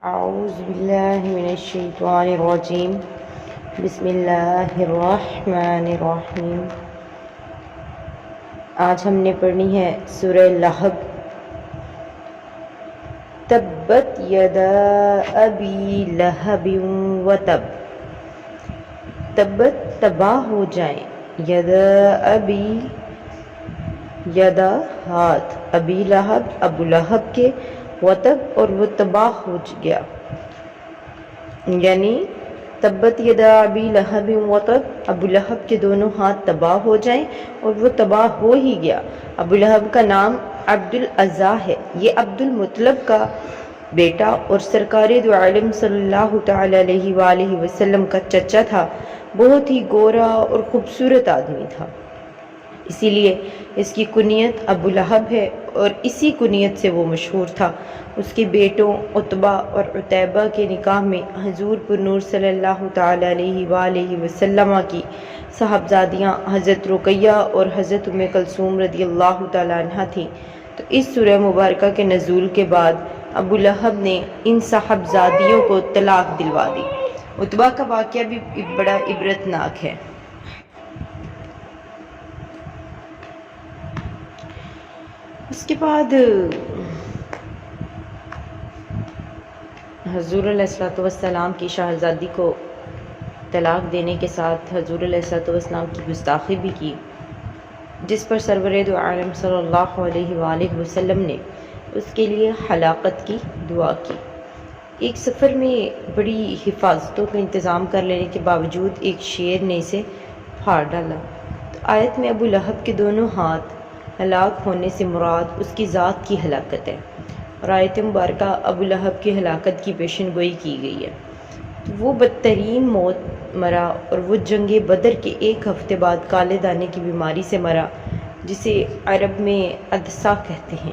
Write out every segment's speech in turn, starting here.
اعوذ باللہ من الشیطان الرجیم بسم اللہ الرحمن الرحیم۔ آج ہم نے پڑھنی ہے سورہ لہب۔ تبت یدا ابی لہب و تب، تبت تباہ ہو جائیں، یدا ابی یدا ہاتھ، ابی لہب ابو لہب کے، وتب اور وہ تباہ ہو گیا، یعنی تبت یدا ابی لہب وتب، ابو لہب کے دونوں ہاتھ تباہ ہو جائیں اور وہ تباہ ہو ہی گیا۔ ابو لہب کا نام عبد العزیٰ ہے، یہ عبد المطلب کا بیٹا اور سرکار دو عالم صلی اللہ تعالی علیہ وآلہ وسلم کا چچا تھا۔ بہت ہی گورا اور خوبصورت آدمی تھا، اسی لیے اس کی کنیت ابو لہب ہے اور اسی کنیت سے وہ مشہور تھا۔ اس کے بیٹوں عتبہ اور عتیبہ کے نکاح میں حضور پر نور صلی اللہ تعالی علیہ وآلہ وسلم کی صاحبزادیاں حضرت رقیہ اور حضرت ام کلثوم رضی اللہ تعالی عنہ تھیں۔ تو اس سورہ مبارکہ کے نزول کے بعد ابو لہب نے ان صاحبزادیوں کو طلاق دلوا دی۔ عتبہ کا واقعہ بھی بڑا عبرتناک ہے۔ اس کے بعد حضور علیہ السلام کی شہزادی کو طلاق دینے کے ساتھ حضور علیہ السلام کی گستاخی بھی کی، جس پر سرور دو عالم صلی اللہ علیہ وآلہ وسلم نے اس کے لیے ہلاکت کی دعا کی۔ ایک سفر میں بڑی حفاظتوں کا انتظام کر لینے کے باوجود ایک شیر نے اسے پھاڑ ڈالا۔ تو آیت میں ابو لہب کے دونوں ہاتھ ہلاک ہونے سے مراد اس کی ذات کی ہلاکت ہے، اور آیت مبارکہ ابو لہب کی ہلاکت کی پیشن گوئی کی گئی ہے۔ وہ بدترین موت مرا اور وہ جنگ بدر کے ایک ہفتے بعد کالے دانے کی بیماری سے مرا، جسے عرب میں عدسہ کہتے ہیں۔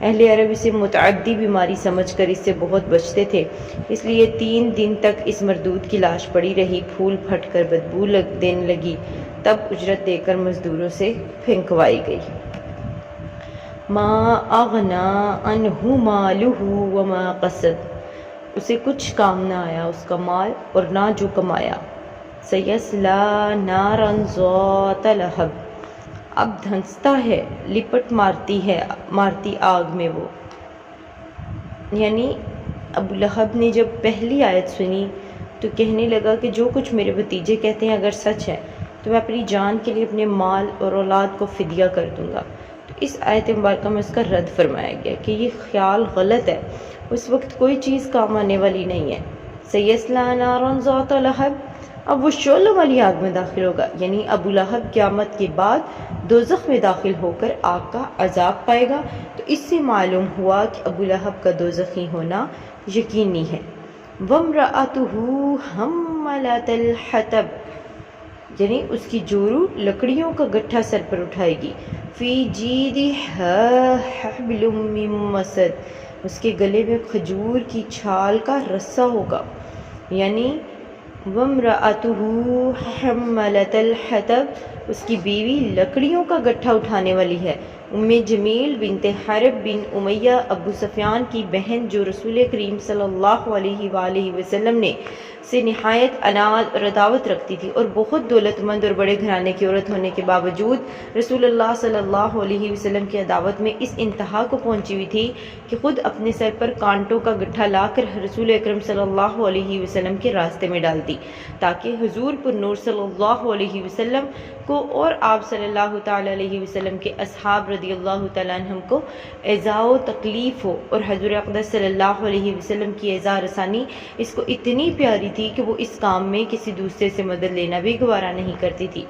اہل عرب اسے متعدی بیماری سمجھ کر اس سے بہت بچتے تھے، اس لیے 3 دن تک اس مردود کی لاش پڑی رہی، پھول پھٹ کر بدبو دینے لگی، تب اجرت دے کر مزدوروں سے پھینکوائی گئی۔ ما اغنا عنہ مالہ وما قصد، اسے کچھ کام نہ آیا اس کا مال اور نہ جو کمایا۔ سیصلی نارا ذات لہب، اب دھنستا ہے، لپٹ مارتی آگ میں وہ۔ یعنی ابو لہب نے جب پہلی آیت سنی تو کہنے لگا کہ جو کچھ میرے بھتیجے کہتے ہیں اگر سچ ہے تو میں اپنی جان کے لیے اپنے مال اور اولاد کو فدیہ کر دوں گا۔ تو اس آیت مبارکہ میں اس کا رد فرمایا گیا کہ یہ خیال غلط ہے، اس وقت کوئی چیز کام آنے والی نہیں ہے۔ سیصلی نارا ذات لہب، اب وہ شعلوں والی آگ میں داخل ہوگا، یعنی ابو لہب قیامت کے بعد دوزخ میں داخل ہو کر آگ کا عذاب پائے گا۔ تو اس سے معلوم ہوا کہ ابو لہب کا دوزخی ہونا یقینی ہے۔ وامرأتہ حملۃ الحطب، یعنی اس کی جورو لکڑیوں کا گٹھا سر پر اٹھائے گی۔ فی جیدہا حبل من مسد، اس کے گلے میں کھجور کی چھال کا رسہ ہوگا، یعنی وامرأتہ حملۃ الحطب، اس کی بیوی لکڑیوں کا گٹھا اٹھانے والی ہے۔ ام جمیل بنت حرب بن امیہ ابو سفیان کی بہن، جو رسول کریم صلی اللہ علیہ وآلہ وسلم نے سے نہایت عناد اور عداوت رکھتی تھی، اور بہت دولت مند اور بڑے گھرانے کی عورت ہونے کے باوجود رسول اللہ صلی اللہ علیہ وسلم کی عداوت میں اس انتہا کو پہنچی ہوئی تھی کہ خود اپنے سر پر کانٹوں کا گٹھا لا کر رسول اکرم صلی اللہ علیہ وسلم کے راستے میں ڈال دی، تاکہ حضور پر نور صلی اللہ علیہ وسلم کو اور آپ صلی اللہ تعالی علیہ وسلم کے اصحاب رضی اللہ تعالیٰ عنہم کو ایذا و تکلیف ہو، اور حضور اقدس صلی اللہ علیہ وسلم کی ایذا رسانی اس کو اتنی پیاری تھی کہ وہ اس کام میں کسی دوسرے سے مدد لینا بھی گوارا نہیں کرتی تھی۔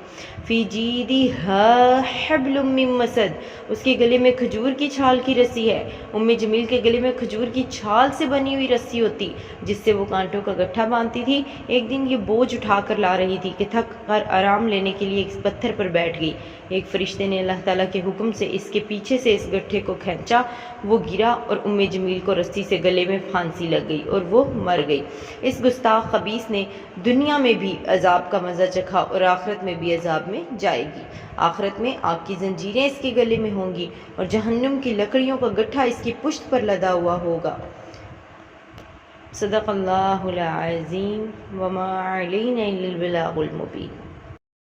فی جیدہا حبل من مسد، اس کے گلے میں کھجور کی چھال کی رسی ہے۔ ام جمیل کے گلے میں کھجور کی چھال سے بنی ہوئی رسی ہوتی جس سے وہ کانٹوں کا گٹھا باندھتی تھی۔ ایک دن یہ بوجھ اٹھا کر لا رہی تھی کہ تھک کر آرام لینے کے لیے ایک پتھر پر بیٹھ گئی۔ ایک فرشتے نے اللہ تعالیٰ کے حکم سے اس کے پیچھے سے اس گٹھے کو کھینچا، وہ گرا اور ام جمیل کو رسی سے گلے میں پھانسی لگ گئی اور وہ مر گئی۔ اس گستاخ خبیث نے دنیا میں بھی عذاب کا مزہ چکھا اور آخرت میں بھی عذاب میں جائے گی۔ آخرت میں آگ کی زنجیریں اس کے گلے میں ہوں گی اور جہنم کی لکڑیوں کا گٹھا اس کی پشت پر لدا ہوا ہوگا۔ صدق اللہ العظیم وما علینا الا البلاغ المبین۔